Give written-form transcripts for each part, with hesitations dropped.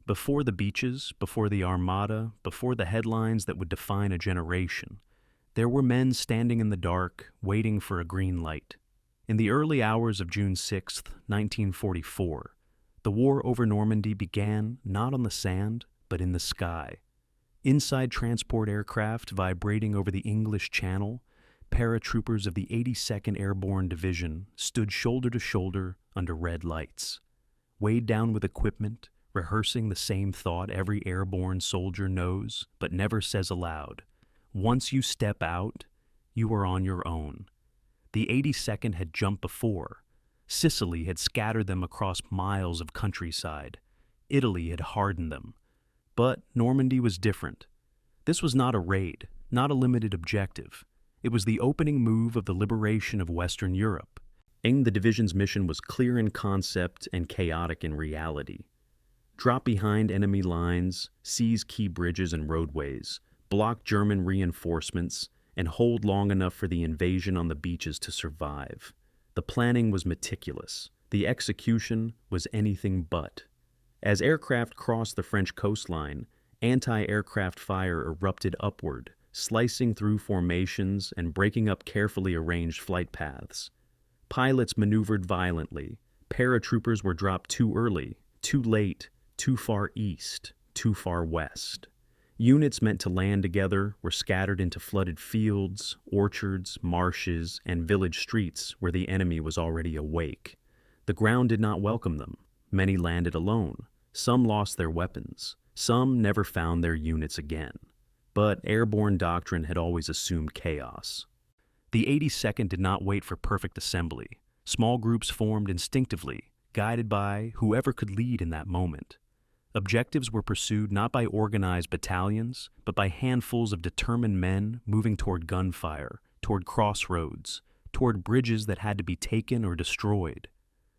Before the beaches, before the Armada, before the headlines that would define a generation, there were men standing in the dark, waiting for a green light. In the early hours of June 6, 1944, the war over Normandy began not on the sand, but in the sky. Inside transport aircraft vibrating over the English Channel, paratroopers of the 82nd Airborne Division stood shoulder to shoulder under red lights. Weighed down with equipment, rehearsing the same thought every airborne soldier knows but never says aloud. Once you step out, you are on your own. The 82nd had jumped before. Sicily had scattered them across miles of countryside. Italy had hardened them. But Normandy was different. This was not a raid, not a limited objective. It was the opening move of the liberation of Western Europe. And the division's mission was clear in concept and chaotic in reality. Drop behind enemy lines, seize key bridges and roadways, block German reinforcements, and hold long enough for the invasion on the beaches to survive. The planning was meticulous. The execution was anything but. As aircraft crossed the French coastline, anti-aircraft fire erupted upward, slicing through formations and breaking up carefully arranged flight paths. Pilots maneuvered violently. Paratroopers were dropped too early, too late, too far east, too far west. Units meant to land together were scattered into flooded fields, orchards, marshes, and village streets where the enemy was already awake. The ground did not welcome them. Many landed alone. Some lost their weapons. Some never found their units again. But airborne doctrine had always assumed chaos. The 82nd did not wait for perfect assembly. Small groups formed instinctively, guided by whoever could lead in that moment. Objectives were pursued not by organized battalions, but by handfuls of determined men moving toward gunfire, toward crossroads, toward bridges that had to be taken or destroyed.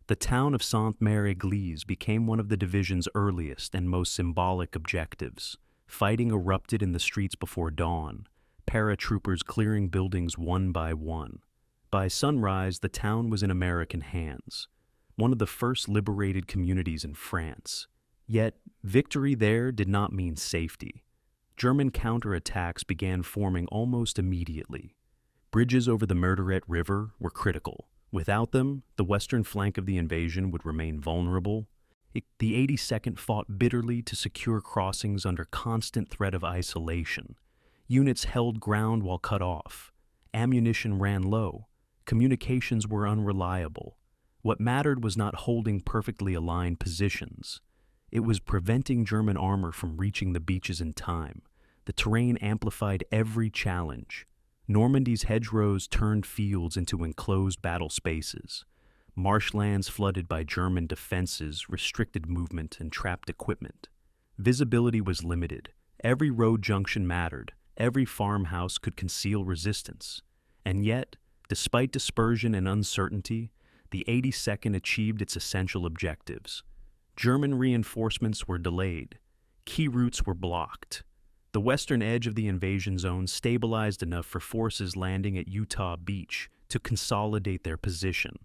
The town of Sainte-Mère-Église became one of the division's earliest and most symbolic objectives. Fighting erupted in the streets before dawn, paratroopers clearing buildings one by one. By sunrise, the town was in American hands, one of the first liberated communities in France. Yet, victory there did not mean safety. German counterattacks began forming almost immediately. Bridges over the Meurthe River were critical. Without them, the western flank of the invasion would remain vulnerable. The 82nd fought bitterly to secure crossings under constant threat of isolation. Units held ground while cut off. Ammunition ran low. Communications were unreliable. What mattered was not holding perfectly aligned positions. It was preventing German armor from reaching the beaches in time. The terrain amplified every challenge. Normandy's hedgerows turned fields into enclosed battle spaces. Marshlands flooded by German defenses restricted movement and trapped equipment. Visibility was limited. Every road junction mattered. Every farmhouse could conceal resistance. And yet, despite dispersion and uncertainty, the 82nd achieved its essential objectives. German reinforcements were delayed. Key routes were blocked. The western edge of the invasion zone stabilized enough for forces landing at Utah Beach to consolidate their position.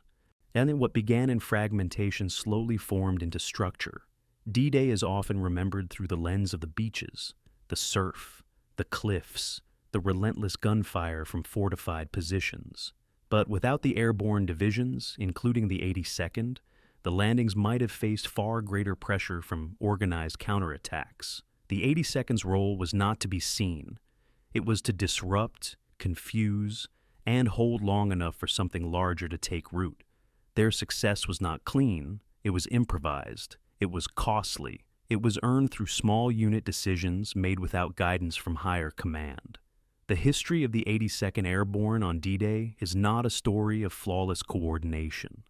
And what began in fragmentation slowly formed into structure. D-Day is often remembered through the lens of the beaches, the surf, the cliffs, the relentless gunfire from fortified positions. But without the airborne divisions, including the 82nd, the landings might have faced far greater pressure from organized counterattacks. The 82nd's role was not to be seen. It was to disrupt, confuse, and hold long enough for something larger to take root. Their success was not clean, it was improvised, it was costly, it was earned through small unit decisions made without guidance from higher command. The history of the 82nd Airborne on D-Day is not a story of flawless coordination.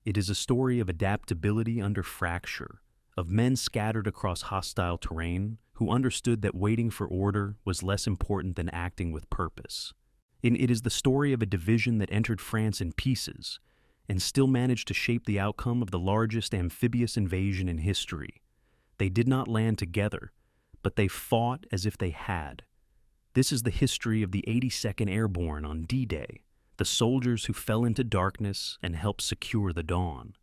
It is a story of adaptability under fracture, of men scattered across hostile terrain who understood that waiting for order was less important than acting with purpose. It is the story of a division that entered France in pieces and still managed to shape the outcome of the largest amphibious invasion in history. They did not land together, but they fought as if they had. This is the history of the 82nd Airborne on D-Day, the soldiers who fell into darkness and helped secure the dawn.